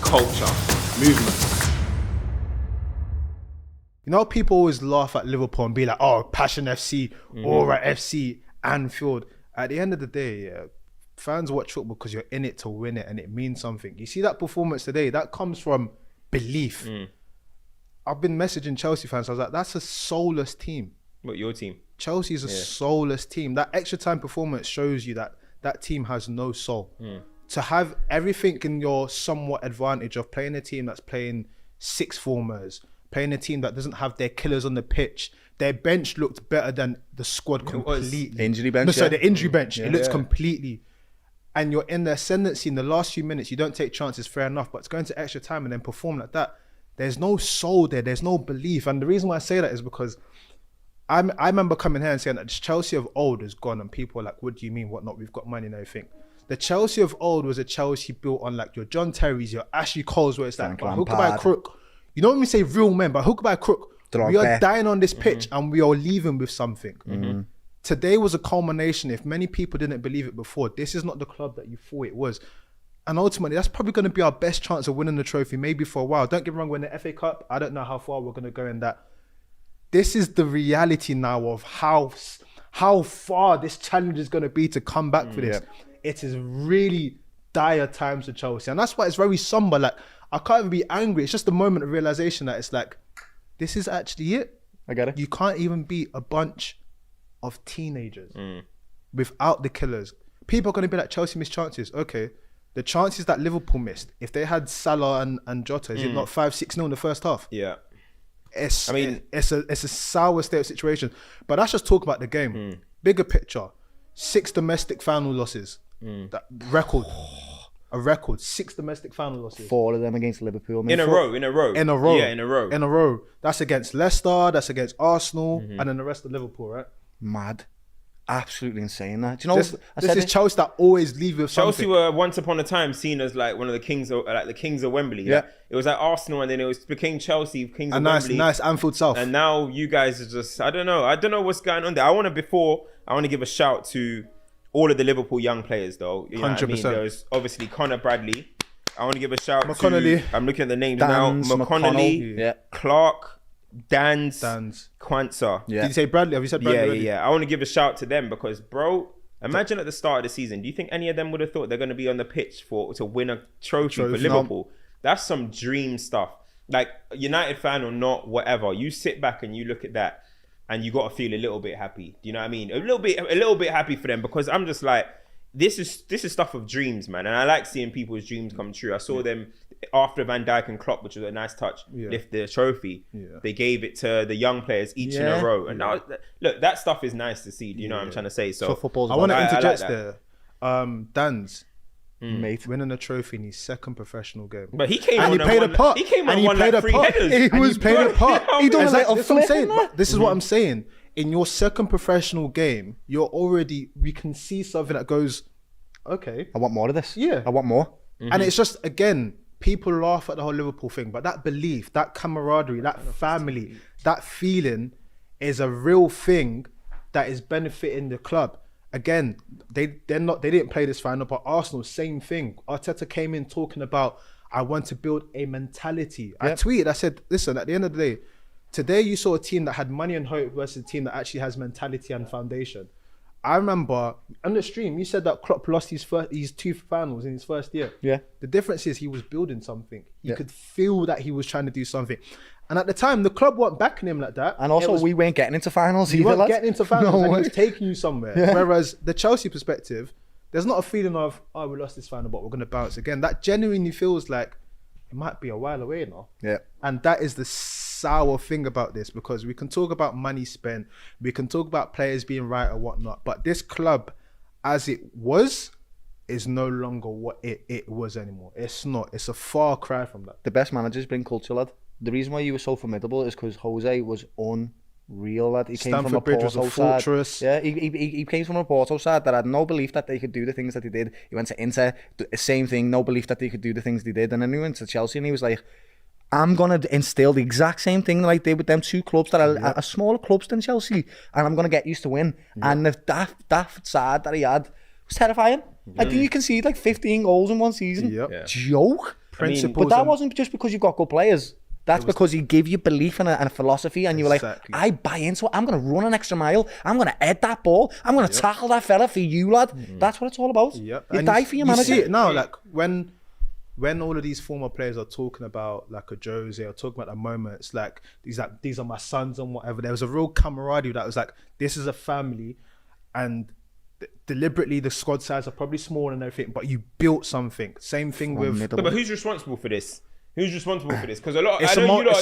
culture, movement. You know, people always laugh at Liverpool and be like, oh, Passion FC, Aura FC, Anfield. At the end of the day, yeah, fans watch football because you're in it to win it and it means something. You see that performance today, that comes from belief. I've been messaging Chelsea fans. I was like, that's a soulless team. What, your team? Chelsea's a soulless team. That extra time performance shows you that that team has no soul. To have everything in your somewhat advantage of playing a team that's playing six formers, playing a team that doesn't have their killers on the pitch. Their bench looked better than the squad completely. The injury bench. No, sorry, the injury bench. It looks completely. And you're in the ascendancy in the last few minutes. You don't take chances, fair enough. But it's going to extra time and then perform like that. There's no soul there. There's no belief. And the reason why I say that is because I remember coming here and saying that Chelsea of old is gone. And people are like, what do you mean, what not? We've got money and everything. The Chelsea of old was a Chelsea built on like your John Terrys, your Ashley Coles, where it's like, hook by crook. You know when we say real men, but hook by crook. We are dying on this pitch and we are leaving with something. Today was a culmination. If many people didn't believe it before, this is not the club that you thought it was. And ultimately, that's probably going to be our best chance of winning the trophy, maybe for a while. Don't get me wrong, we're in the FA Cup. I don't know how far we're going to go in that. This is the reality now of how far this challenge is going to be to come back for this. It is really dire times for Chelsea. And that's why it's very somber. Like, I can't even be angry. It's just a moment of realization that it's like, this is actually it. I get it. You can't even beat a bunch of teenagers without the killers. People are going to be like, Chelsea missed chances. Okay, the chances that Liverpool missed, if they had Salah and Jota, is it not 5-6-0 in the first half? Yeah. It's a sour state of situation. But that's just talk about the game. Bigger picture, 6 domestic final losses. That record. A record, 6 domestic final losses. 4 of them against Liverpool. In a row. Yeah, in a row. That's against Leicester, that's against Arsenal, and then the rest of Liverpool, right? Mad. Absolutely insane. That. Do you know? This is Chelsea that always leave with something. Chelsea were once upon a time seen as like one of the kings of Wembley. Yeah. Like, it was like Arsenal, and then it became Chelsea, kings of Wembley. Nice Anfield South. And now you guys are just, I don't know what's going on there. I want to give a shout to all of the Liverpool young players, though. You know 100%. What I mean? There's obviously Connor Bradley. I want to give a shout to, I'm looking at the names now. McConnelly, Clark, Dans, Kwanzaa. Yeah. Did you say Bradley? Have you said Bradley already? Yeah. I want to give a shout to them because, bro, imagine at the start of the season, do you think any of them would have thought they're going to be on the pitch to win a trophy for Liverpool? That's some dream stuff. Like, United fan or not, whatever, you sit back and you look at that and you got to feel a little bit happy. Do you know what I mean? A little bit happy for them, because I'm just like, this is stuff of dreams, man. And I like seeing people's dreams come true. I saw them after Van Dijk and Klopp, which was a nice touch, lift the trophy. They gave it to the young players each in a row. And now, look, that stuff is nice to see. Do you know what I'm trying to say? So I want to interject there. Dan's mate winning a trophy in his second professional game. But he came and on he played a part. He came on one like 3 headers. He was playing a part. He don't like this. I'm saying. This is what I'm saying. In your second professional game, we can see something that goes, okay, I want more of this. Yeah. I want more. And it's just, again, people laugh at the whole Liverpool thing, but that belief, that camaraderie, that family, that feeling is a real thing that is benefiting the club. Again, they didn't play this final, but Arsenal, same thing. Arteta came in talking about, I want to build a mentality. I tweeted, I said, listen, at the end of the day, today you saw a team that had money and hope versus a team that actually has mentality and foundation. I remember on the stream, you said that Klopp lost his 2 finals in his first year. Yeah. The difference is he was building something. You could feel that he was trying to do something. And at the time, the club weren't backing him like that. And also, we weren't getting into finals either. We weren't getting into finals, and he was taking you somewhere. Yeah. Whereas the Chelsea perspective, there's not a feeling of, oh, we lost this final, but we're going to bounce again. That genuinely feels like it might be a while away now. Yeah. And that is the sour thing about this, because we can talk about money spent, we can talk about players being right or whatnot, but this club, as it was, is no longer what it was anymore. It's not. It's a far cry from that. The best managers bring culture, lad. The reason why you were so formidable is because Jose was unreal, lad. He came from a Porto side. Yeah, he came from a Porto side that had no belief that they could do the things that he did. He went to Inter, the same thing, no belief that they could do the things they did. And then he went to Chelsea and he was like, I'm going to instill the exact same thing that I did with them 2 clubs that are smaller clubs than Chelsea, and I'm going to get used to win. And the daft side that he had was terrifying. I think you conceded like 15 goals in one season. Joke. principles. But that wasn't just because you got good players. That's because he gave you belief and a philosophy, and you were like, I buy into it. I'm going to run an extra mile. I'm going to head that ball. I'm going to tackle that fella for you, lad. That's what it's all about. You die for your manager. You see it now, like when all of these former players are talking about like a Jose or talking about the moments, like these are my sons and whatever. There was a real camaraderie that was like, this is a family, and deliberately the squad size are probably small and everything, but you built something. Same thing with. But who's responsible for this? Who's responsible for this? Because a lot,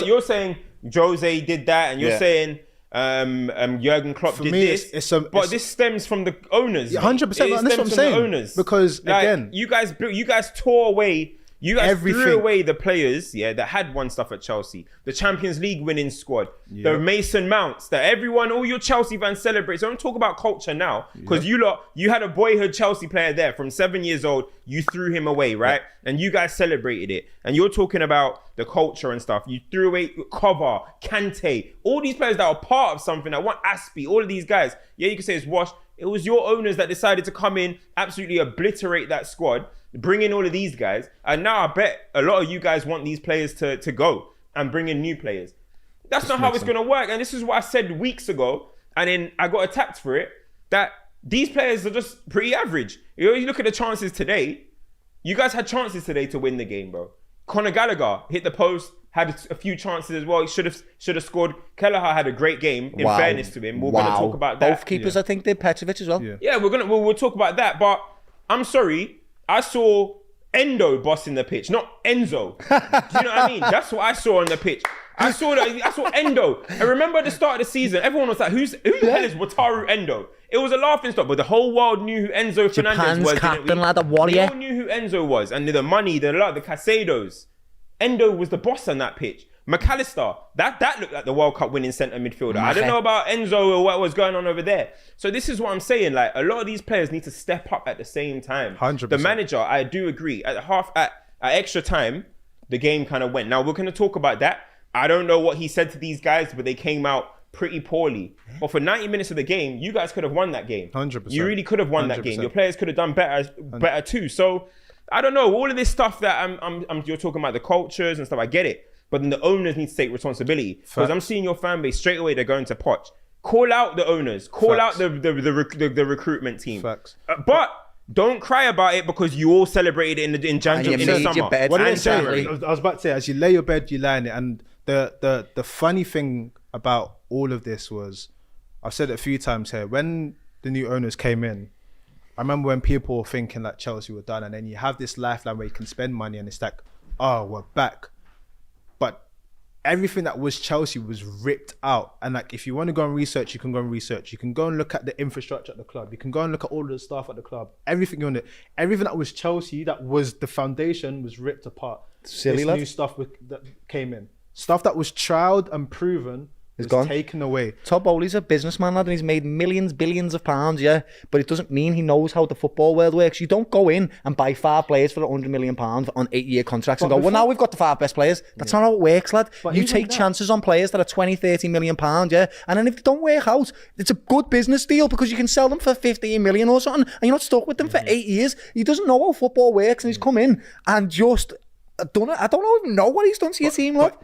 you're saying Jose did that, and you're saying Jurgen Klopp did this. But this stems from the owners. 100%. And that's what I'm saying. Owners. Because again, you guys tore away. You guys threw away the players, that had won stuff at Chelsea. The Champions League winning squad. The Mason Mounts that all your Chelsea fans celebrate. So don't talk about culture now. Because you had a boyhood Chelsea player there from 7 years old. You threw him away, right? And you guys celebrated it. And you're talking about the culture and stuff. You threw away Kovar, Kante, all these players that are part of something. That want Aspie, all of these guys. Yeah, you can say it's washed. It was your owners that decided to come in, absolutely obliterate that squad, bring in all of these guys. And now I bet a lot of you guys want these players to go and bring in new players. That's not how it's going to work. And this is what I said weeks ago. And then I got attacked for it, that these players are just pretty average. You look at the chances today. You guys had chances today to win the game, bro. Conor Gallagher hit the post, had a few chances as well. He should have scored. Kelleher had a great game, in fairness to him. We're going to talk about that. Both keepers, I think, did. Petrovic as well. Yeah, we'll talk about that. But I'm sorry, I saw Endo bossing the pitch, not Enzo. Do you know what I mean? That's what I saw on the pitch. I saw Endo. And remember at the start of the season, everyone was like, who the hell is Wataru Endo? It was a laughing stock, but the whole world knew who Enzo Fernandez was. Captain, lad, a warrior. We all knew who Enzo was, and the money, the Casados. Endo was the boss on that pitch. McAllister, that looked like the World Cup winning centre midfielder. I don't know about Enzo or what was going on over there. So this is what I'm saying. Like, a lot of these players need to step up at the same time. 100%. The manager, I do agree. At extra time, the game kind of went. Now we're going to talk about that. I don't know what he said to these guys, but they came out pretty poorly. But for 90 minutes of the game, you guys could have won that game. 100%. You really could have won that game. Your players could have done better too. So I don't know. All of this stuff that you're talking about, the cultures and stuff, I get it. But then the owners need to take responsibility. Because I'm seeing your fan base straight away, they're going to Poch. Call out the owners. Call out the recruitment team. Facts. But don't cry about it because you all celebrated it in January, in the summer. What did I say? I was about to say, as you lay your bed, you lie in it. And the funny thing about all of this was, I've said it a few times here, when the new owners came in, I remember when people were thinking that Chelsea were done, and then you have this lifeline where you can spend money and it's like, oh, we're back. But everything that was Chelsea was ripped out. And like, if you want to go and research, you can go and research. You can go and look at the infrastructure at the club. You can go and look at all of the staff at the club. Everything that was Chelsea, that was the foundation, was ripped apart. Silly new stuff that came in. Stuff that was trialed and proven is gone, taken away. Todd Bowley's a businessman, lad, and he's made millions, billions of pounds, but it doesn't mean he knows how the football world works. You don't go in and buy 5 players for £100 million on 8-year contracts and go, well, now we've got the 5 best players. That's not how it works, lad. But you take chances on players that are 20, 30 million pounds, and then if they don't work out, it's a good business deal because you can sell them for 15 million or something, and you're not stuck with them for 8 years. He doesn't know how football works, and he's come in and just I don't even know what he's done to your team, lad.